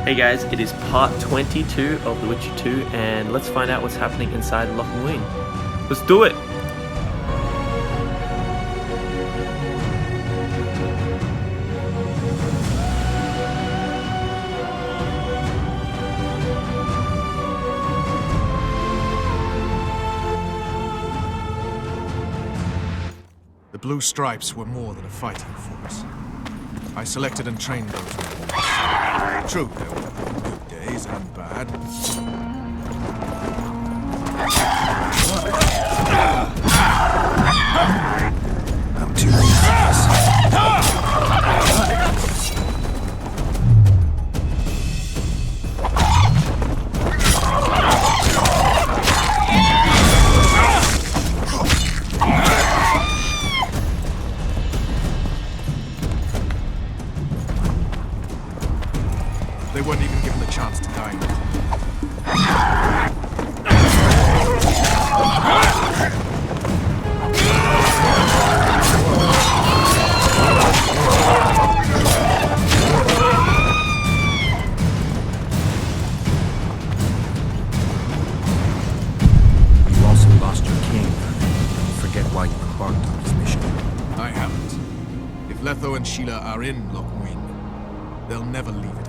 Hey guys, it is part 22 of The Witcher 2, and let's find out what's happening inside LOC. Let's do it! The Blue Stripes were more than a fighting force. I selected and trained those men. True, there were good days and bad. I'm too late for this. They weren't even given the chance to die. You also lost your king. Forget why you embarked on this mission. I haven't. If Letho and Sheila are in LOC, they'll never leave it alive.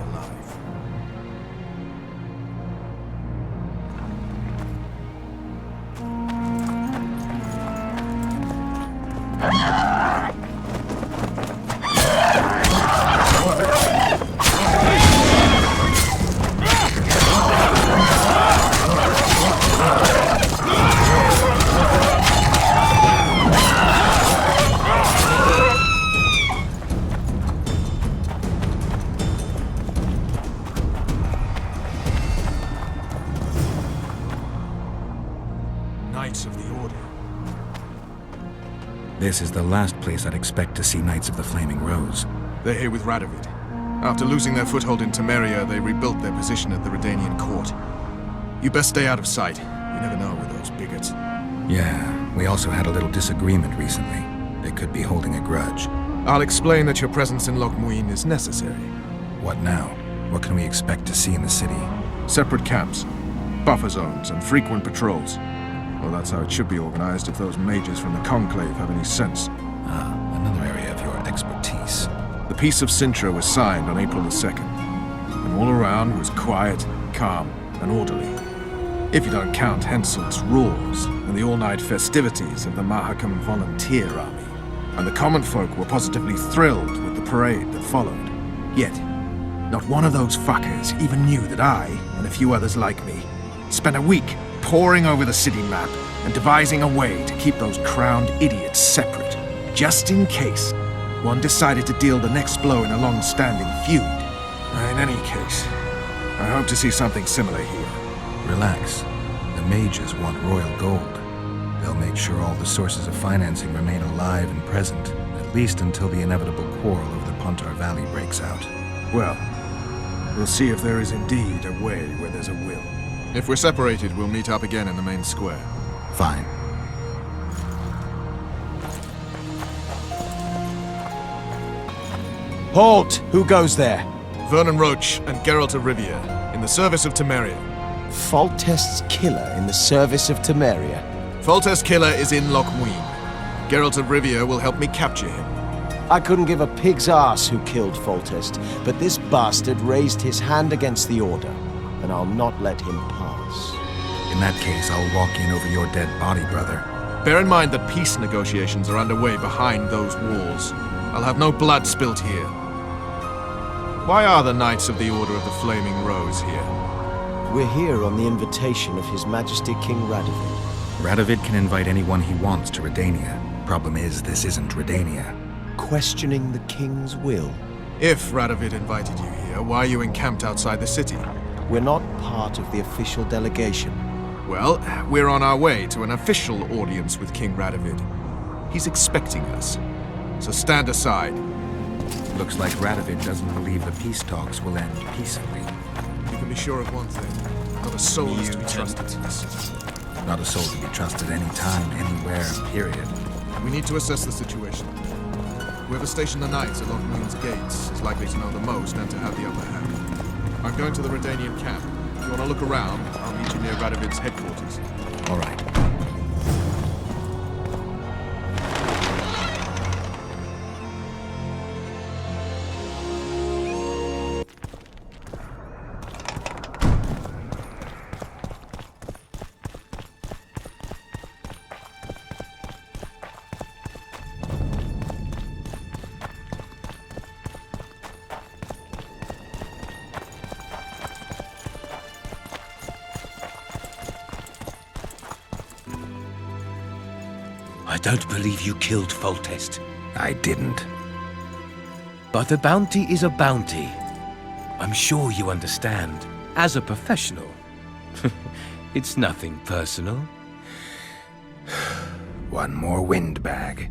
Knights of the Order. This is the last place I'd expect to see Knights of the Flaming Rose. They're here with Radovid. After losing their foothold in Temeria, they rebuilt their position at the Redanian court. You best stay out of sight. You never know with those bigots. Yeah, we also had a little disagreement recently. They could be holding a grudge. I'll explain that your presence in LOC is necessary. What now? What can we expect to see in the city? Separate camps, buffer zones, and frequent patrols. Well, that's how it should be organized if those mages from the Conclave have any sense. Ah, another area of your expertise. The Peace of Sintra was signed on April the 2nd, and all around was quiet, calm, and orderly. If you don't count Henselt's roars and the all-night festivities of the Mahakam Volunteer Army. And the common folk were positively thrilled with the parade that followed. Yet, not one of those fuckers even knew that I, and a few others like me, spent a week poring over the city map and devising a way to keep those crowned idiots separate, just in case one decided to deal the next blow in a long-standing feud. In any case, I hope to see something similar here. Relax. The mages want royal gold. They'll make sure all the sources of financing remain alive and present, at least until the inevitable quarrel over the Pontar Valley breaks out. Well, we'll see if there is indeed a way where there's a will. If we're separated, we'll meet up again in the main square. Fine. Halt! Who goes there? Vernon Roach and Geralt of Rivia, in the service of Temeria. Foltest's killer in the service of Temeria. Foltest's killer is in LOC. Geralt of Rivia will help me capture him. I couldn't give a pig's ass who killed Foltest, but this bastard raised his hand against the Order, and I'll not let him pass. In that case, I'll walk in over your dead body, brother. Bear in mind that peace negotiations are underway behind those walls. I'll have no blood spilt here. Why are the Knights of the Order of the Flaming Rose here? We're here on the invitation of His Majesty King Radovid. Radovid can invite anyone he wants to Redania. Problem is, this isn't Redania. Questioning the King's will. If Radovid invited you here, why are you encamped outside the city? We're not part of the official delegation. Well, we're on our way to an official audience with King Radovid. He's expecting us. So stand aside. Looks like Radovid doesn't believe the peace talks will end peacefully. You can be sure of one thing. Not a soul is to be trusted in this city. Not a soul to be trusted anytime, anywhere, period. We need to assess the situation. Whoever stationed the knights at LOC gates is likely to know the most and to have the upper hand. I'm going to the Redanian camp. If you want to look around, I'll meet you near Radovid's headquarters. All right. I don't believe you killed Foltest. I didn't. But a bounty is a bounty. I'm sure you understand. As a professional. It's nothing personal. One more windbag.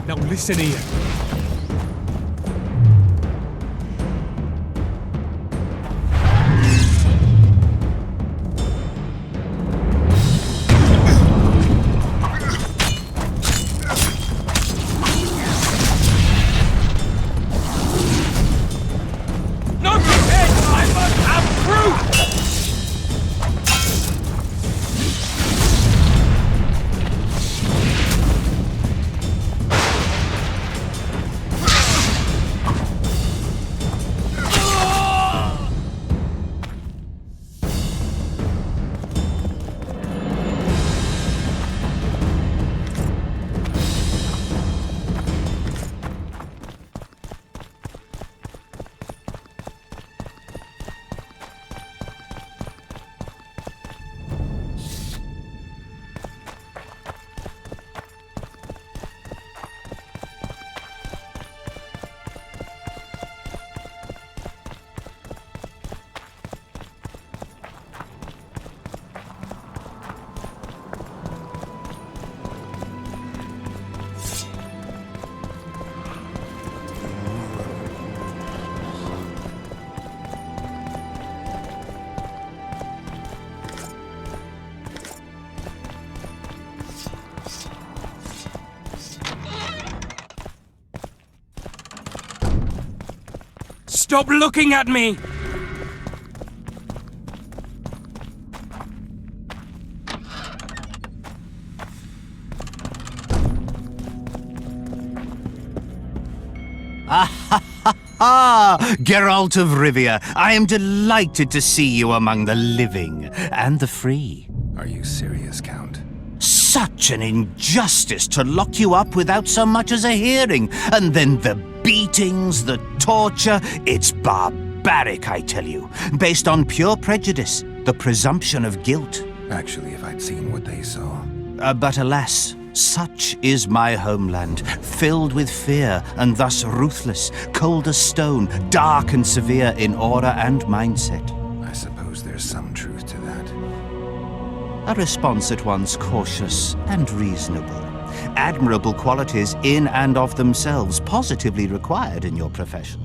Now listen here. No prepared! I must have proof! Stop looking at me! Ah, Geralt of Rivia, I am delighted to see you among the living and the free. Are you serious, Count? Such an injustice to lock you up without so much as a hearing, and then the beatings, the torture. It's barbaric, I tell you, based on pure prejudice, the presumption of guilt. Actually, if I'd seen what they saw. But alas, such is my homeland, filled with fear and thus ruthless, cold as stone, dark and severe in aura and mindset. I suppose there's some truth to that. A response at once cautious and reasonable. Admirable qualities in and of themselves, positively required in your profession.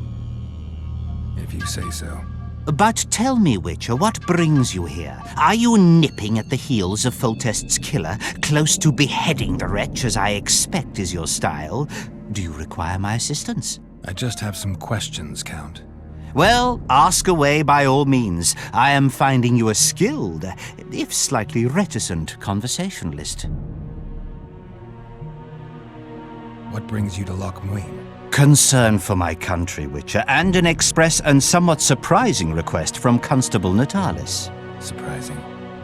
If you say so. But tell me, Witcher, what brings you here? Are you nipping at the heels of Foltest's killer, close to beheading the wretch, as I expect is your style? Do you require my assistance? I just have some questions, Count. Well, ask away by all means. I am finding you a skilled, if slightly reticent, conversationalist. What brings you to Loc MUINNE? Concern for my country, Witcher, and an express and somewhat surprising request from Constable Natalis. Surprising.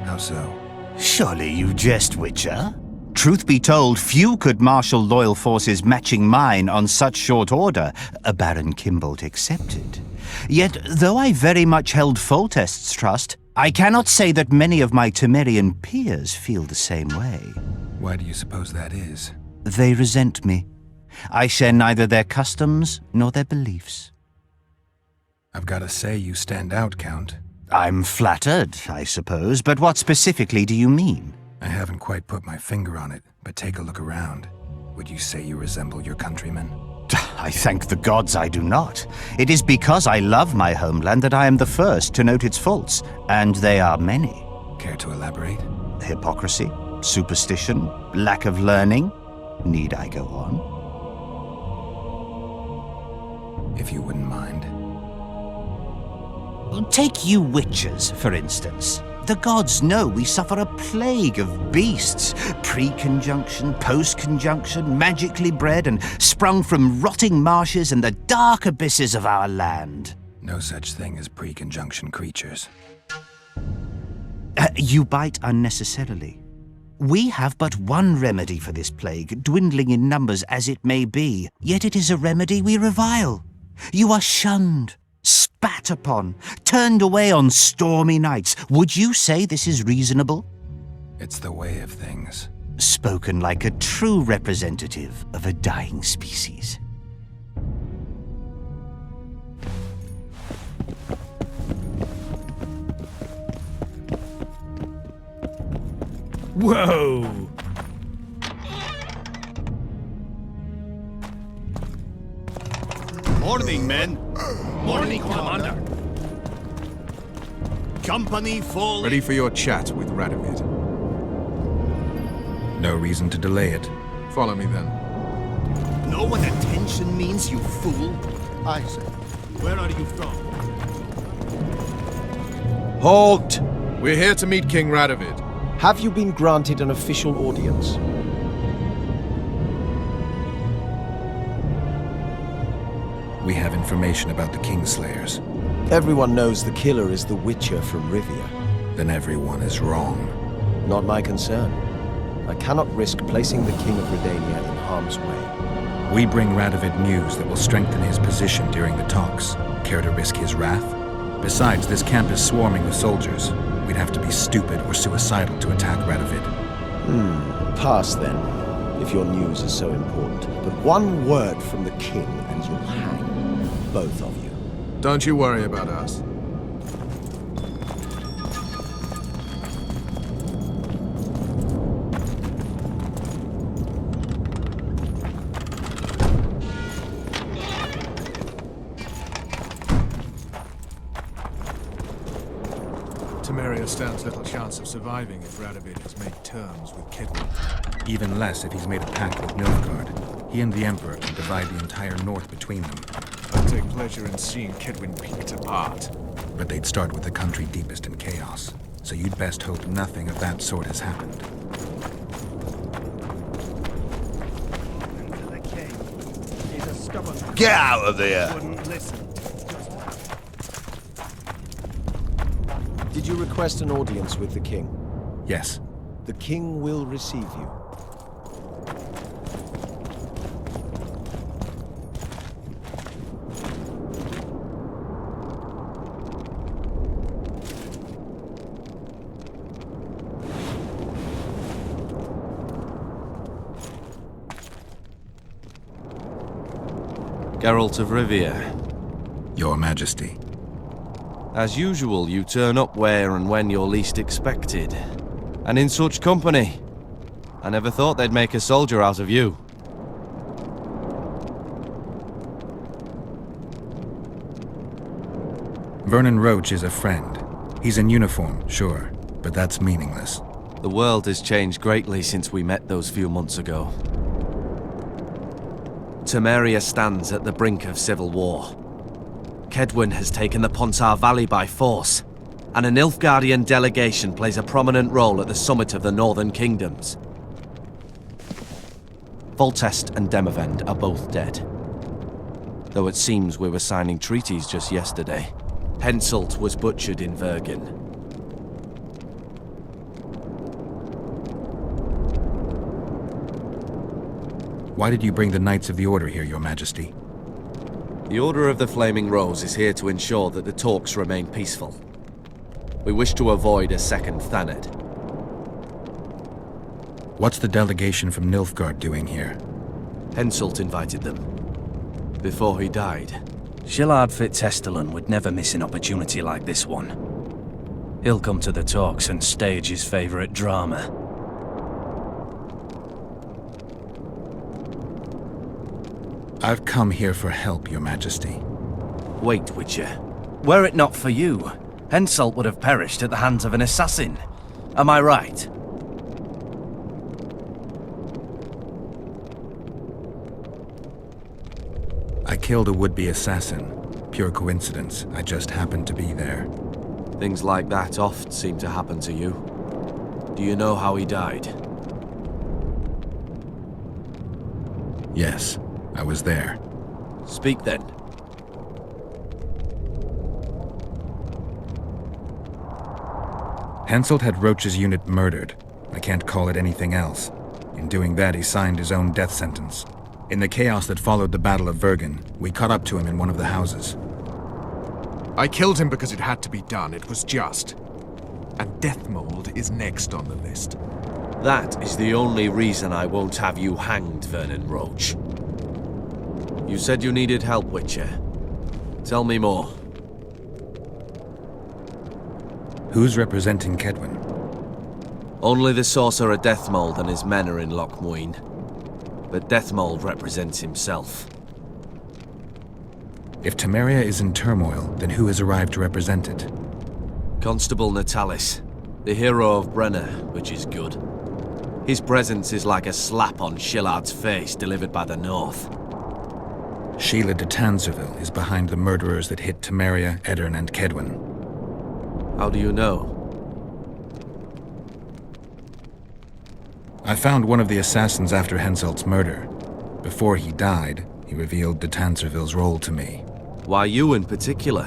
How so? Surely you jest, Witcher? Truth be told, few could marshal loyal forces matching mine on such short order, Baron Kimbold excepted. Yet, though I very much held Foltest's trust, I cannot say that many of my Temerian peers feel the same way. Why do you suppose that is? They resent me. I share neither their customs nor their beliefs. I've got to say you stand out, Count. I'm flattered, I suppose, but what specifically do you mean? I haven't quite put my finger on it, but take a look around. Would you say you resemble your countrymen? I thank the gods I do not. It is because I love my homeland that I am the first to note its faults, and they are many. Care to elaborate? Hypocrisy, superstition, lack of learning. Need I go on? If you wouldn't mind. Take you witches, for instance. The gods know we suffer a plague of beasts, pre-conjunction, post-conjunction, magically bred and sprung from rotting marshes and the dark abysses of our land. No such thing as pre-conjunction creatures. You bite unnecessarily. We have but one remedy for this plague, dwindling in numbers as it may be, yet it is a remedy we revile. You are shunned, spat upon, turned away on stormy nights. Would you say this is reasonable? It's the way of things. Spoken like a true representative of a dying species. Whoa! Morning, men. Morning, Commander. Company full. Ready for your chat with Radovid. No reason to delay it. Follow me then. Know what attention means, you fool? I say. Where are you from? Halt! We're here to meet King Radovid. Have you been granted an official audience? We have information about the Kingslayers. Everyone knows the killer is the Witcher from Rivia. Then everyone is wrong. Not my concern. I cannot risk placing the King of Redania in harm's way. We bring Radovid news that will strengthen his position during the talks. Care to risk his wrath? Besides, this camp is swarming with soldiers. We'd have to be stupid or suicidal to attack Radovid. Pass then, if your news is so important. But one word from the King and you'll hang. Both of you. Don't you worry about us. Temeria stands little chance of surviving if Radovid has made terms with Kedwin. Even less if he's made a pact with Nilfgaard. He and the Emperor can divide the entire north between them. I'd take pleasure in seeing Kedwin picked apart. But they'd start with the country deepest in chaos. So you'd best hope nothing of that sort has happened. Get out of there! Did you request an audience with the King? Yes. The King will receive you. Geralt of Rivia. Your Majesty. As usual, you turn up where and when you're least expected. And in such company. I never thought they'd make a soldier out of you. Vernon Roach is a friend. He's in uniform, sure, but that's meaningless. The world has changed greatly since we met those few months ago. Temeria stands at the brink of civil war. Kedwin has taken the Pontar Valley by force, and a Nilfgaardian delegation plays a prominent role at the summit of the Northern Kingdoms. Foltest and Demavend are both dead. Though it seems we were signing treaties just yesterday. Henselt was butchered in Vergen. Why did you bring the Knights of the Order here, Your Majesty? The Order of the Flaming Rose is here to ensure that the talks remain peaceful. We wish to avoid a second Thanet. What's the delegation from Nilfgaard doing here? Henselt invited them. Before he died. Shillard Fitzestelen would never miss an opportunity like this one. He'll come to the talks and stage his favorite drama. I've come here for help, Your Majesty. Wait, Witcher. Were it not for you, Henselt would have perished at the hands of an assassin. Am I right? I killed a would-be assassin. Pure coincidence. I just happened to be there. Things like that oft seem to happen to you. Do you know how he died? Yes, I was there. Speak then. Henselt had Roach's unit murdered. I can't call it anything else. In doing that, he signed his own death sentence. In the chaos that followed the Battle of Vergen, we caught up to him in one of the houses. I killed him because it had to be done. It was just. And Deathmold is next on the list. That is the only reason I won't have you hanged, Vernon Roach. You said you needed help, Witcher. Tell me more. Who's representing Kedwin? Only the sorcerer Deathmold and his men are in LOC MUINNE. But Deathmold represents himself. If Temeria is in turmoil, then who has arrived to represent it? Constable Natalis, the hero of Brenner, which is good. His presence is like a slap on Shillard's face delivered by the North. Sheila de Tanserville is behind the murderers that hit Temeria, Eddern, and Kedwin. How do you know? I found one of the assassins after Henselt's murder. Before he died, he revealed de Tanserville's role to me. Why you in particular?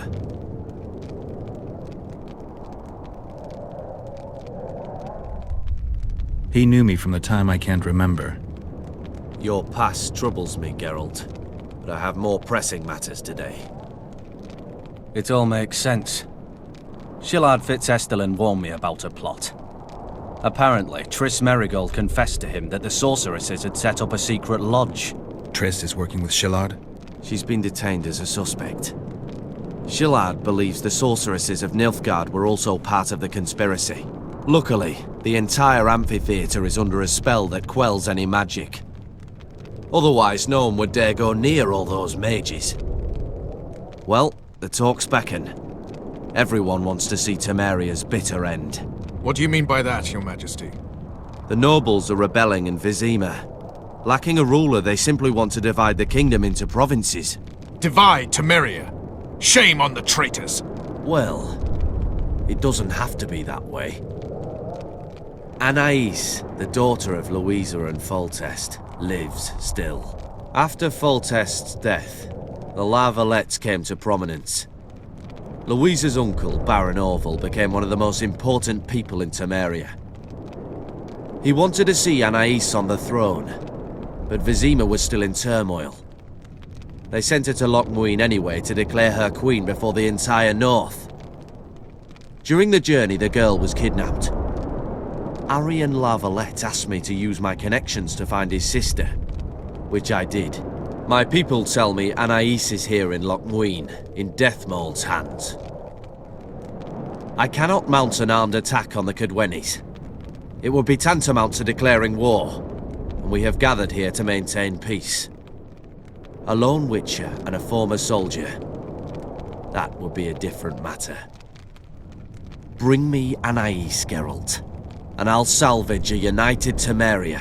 He knew me from the time I can't remember. Your past troubles me, Geralt. But I have more pressing matters today. It all makes sense. Shillard Fitzestelen warned me about a plot. Apparently, Triss Merigold confessed to him that the sorceresses had set up a secret lodge. Triss is working with Shillard? She's been detained as a suspect. Shillard believes the sorceresses of Nilfgaard were also part of the conspiracy. Luckily, the entire amphitheater is under a spell that quells any magic. Otherwise, no one would dare go near all those mages. Well, the talks beckon. Everyone wants to see Temeria's bitter end. What do you mean by that, Your Majesty? The nobles are rebelling in Vizima. Lacking a ruler, they simply want to divide the kingdom into provinces. Divide Temeria! Shame on the traitors! Well, it doesn't have to be that way. Anais, the daughter of Louisa and Foltest, lives still. After Foltest's death, the La Valettes came to prominence. Louisa's uncle, Baron Orville, became one of the most important people in Temeria. He wanted to see Anais on the throne, but Vizima was still in turmoil. They sent her to LOC MUINNE anyway to declare her queen before the entire North. During the journey, the girl was kidnapped. Arian La Valette asked me to use my connections to find his sister, which I did. My people tell me Anais is here in LOC MUINNE, in Deathmold's hands. I cannot mount an armed attack on the Kedwenis. It would be tantamount to declaring war, and we have gathered here to maintain peace. A lone witcher and a former soldier, that would be a different matter. Bring me Anais, Geralt, and I'll salvage a united Temeria,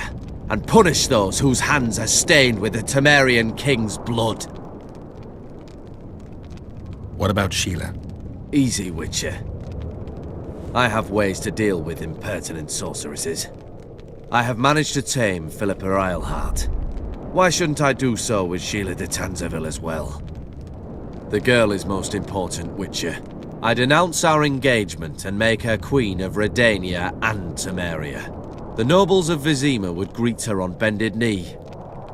and punish those whose hands are stained with the Temerian king's blood. What about Sheila? Easy, Witcher. I have ways to deal with impertinent sorceresses. I have managed to tame Philippa Eilhart. Why shouldn't I do so with Sheila de Tanzaville as well? The girl is most important, Witcher. I denounce our engagement and make her queen of Redania and Temeria. The nobles of Vizima would greet her on bended knee,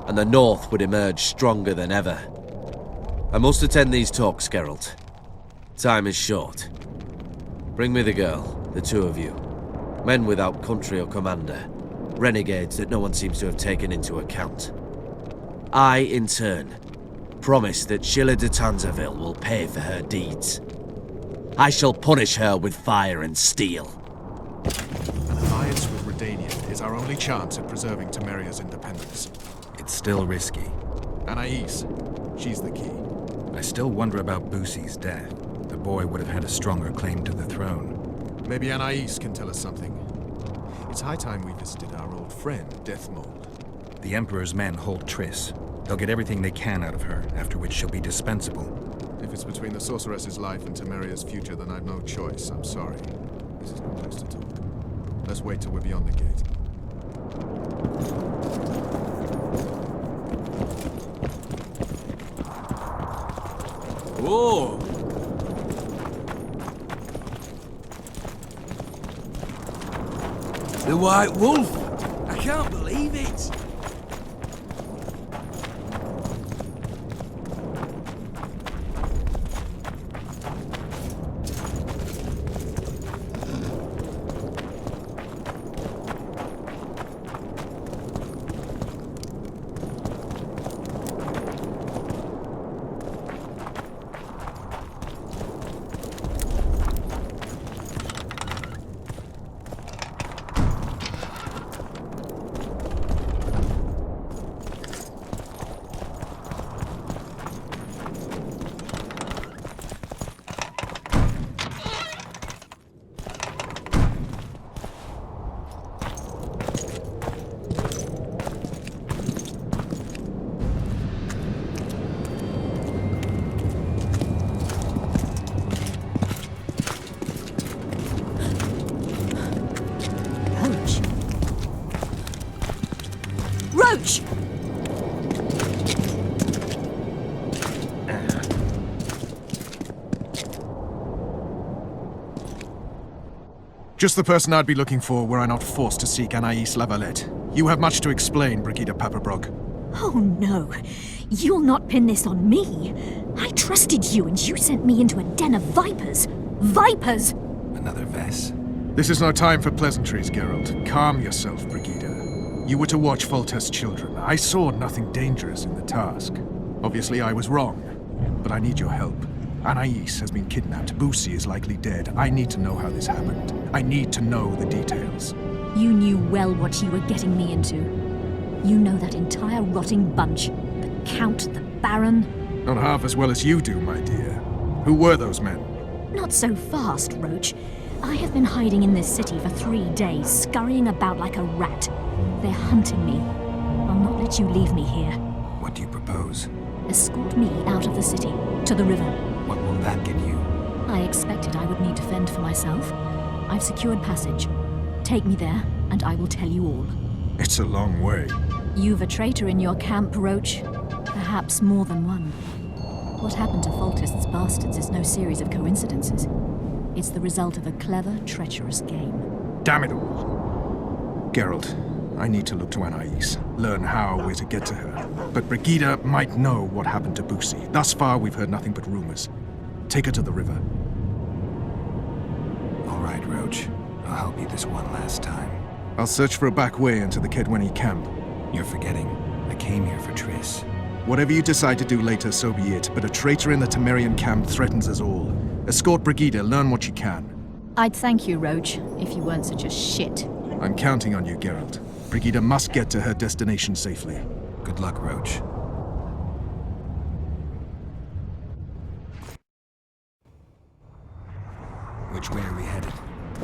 and the North would emerge stronger than ever. I must attend these talks, Geralt. Time is short. Bring me the girl, the two of you. Men without country or commander. Renegades that no one seems to have taken into account. I, in turn, promise that Sheila de Tanzaville will pay for her deeds. I shall punish her with fire and steel. An alliance with Redania is our only chance at preserving Temeria's independence. It's still risky. Anais, she's the key. I still wonder about Boosie's death. The boy would have had a stronger claim to the throne. Maybe Anais can tell us something. It's high time we visited our old friend, Deathmold. The Emperor's men hold Triss. They'll get everything they can out of her, after which she'll be dispensable. If it's between the sorceress's life and Temeria's future, then I've no choice. I'm sorry. This is no place to talk. Let's wait till we're beyond the gate. Whoa! The White Wolf! I can't believe it! Roach! Just the person I'd be looking for were I not forced to seek Anais Lavalette. You have much to explain, Brigida Papabrog. Oh no, you'll not pin this on me. I trusted you and you sent me into a den of vipers. Vipers! Another Vess. This is no time for pleasantries, Geralt. Calm yourself, Brigida. You were to watch Foltest's children. I saw nothing dangerous in the task. Obviously, I was wrong. But I need your help. Anais has been kidnapped. Boosie is likely dead. I need to know how this happened. I need to know the details. You knew well what you were getting me into. You know that entire rotting bunch. The Count, the Baron. Not half as well as you do, my dear. Who were those men? Not so fast, Roach. I have been hiding in this city for 3 days, scurrying about like a rat. They're hunting me. I'll not let you leave me here. What do you propose? Escort me out of the city, to the river. What will that get you? I expected I would need to fend for myself. I've secured passage. Take me there, and I will tell you all. It's a long way. You've a traitor in your camp, Roach. Perhaps more than one. What happened to Foltest's bastards is no series of coincidences. It's the result of a clever, treacherous game. Damn it all. Geralt, I need to look to Anais, learn how we're to get to her. But Brigida might know what happened to Boosie. Thus far, we've heard nothing but rumors. Take her to the river. All right, Roach. I'll help you this one last time. I'll search for a back way into the Kedweni camp. You're forgetting. I came here for Triss. Whatever you decide to do later, so be it. But a traitor in the Temerian camp threatens us all. Escort Brigida, learn what you can. I'd thank you, Roach, if you weren't such a shit. I'm counting on you, Geralt. Brigida must get to her destination safely. Good luck, Roach. Which way are we headed?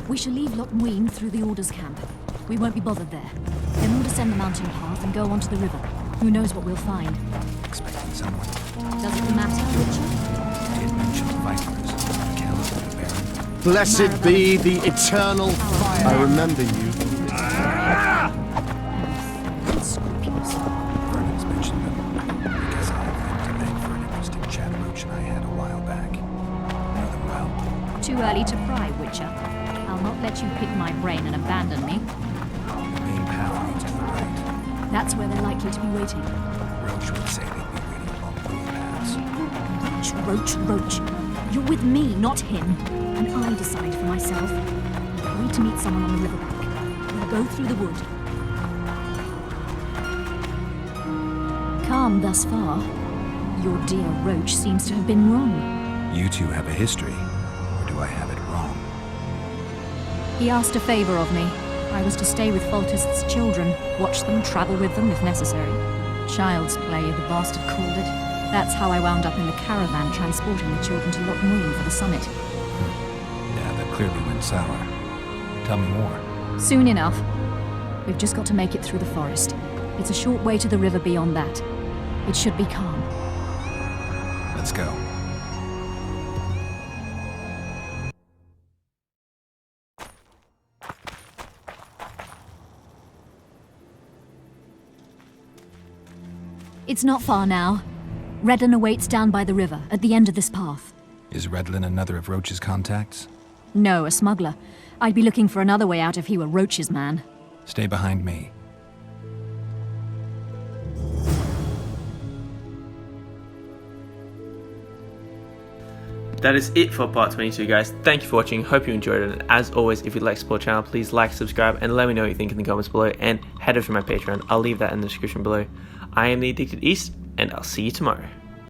We shall leave Loc MUINNE through the Order's camp. We won't be bothered there. Then we'll descend the mountain path and go onto the river. Who knows what we'll find? Expecting someone. Does it matter, Richard? Did mention vipers. Count the Baron. Blessed be the eternal fire. I remember you. Scrupulous. Vernon's mentioned early to pry, Witcher. I'll not let you pick my brain and abandon me. The main path leads to the right. That's where they're likely to be waiting. Roach would say they'd be waiting along both paths. Roach. You're with me, not him. And I decide for myself. I need to meet someone on the riverbank. We'll go through the wood. Calm thus far. Your dear Roach seems to have been wrong. You two have a history, or do I have it wrong? He asked a favor of me. I was to stay with Foltest's children, watch them, travel with them if necessary. Child's play, the bastard called it. That's how I wound up in the caravan transporting the children to Loc for the summit. Yeah, that clearly went sour. Tell me more. Soon enough. We've just got to make it through the forest. It's a short way to the river beyond that. It should be calm. Let's go. It's not far now. Redlin awaits down by the river, at the end of this path. Is Redlin another of Roach's contacts? No, a smuggler. I'd be looking for another way out if he were Roach's man. Stay behind me. That is it for part 22, guys. Thank you for watching. Hope you enjoyed it. And as always, if you'd like to support the channel, please like, subscribe, and let me know what you think in the comments below. And head over to my Patreon. I'll leave that in the description below. I am the Addicted East, and I'll see you tomorrow.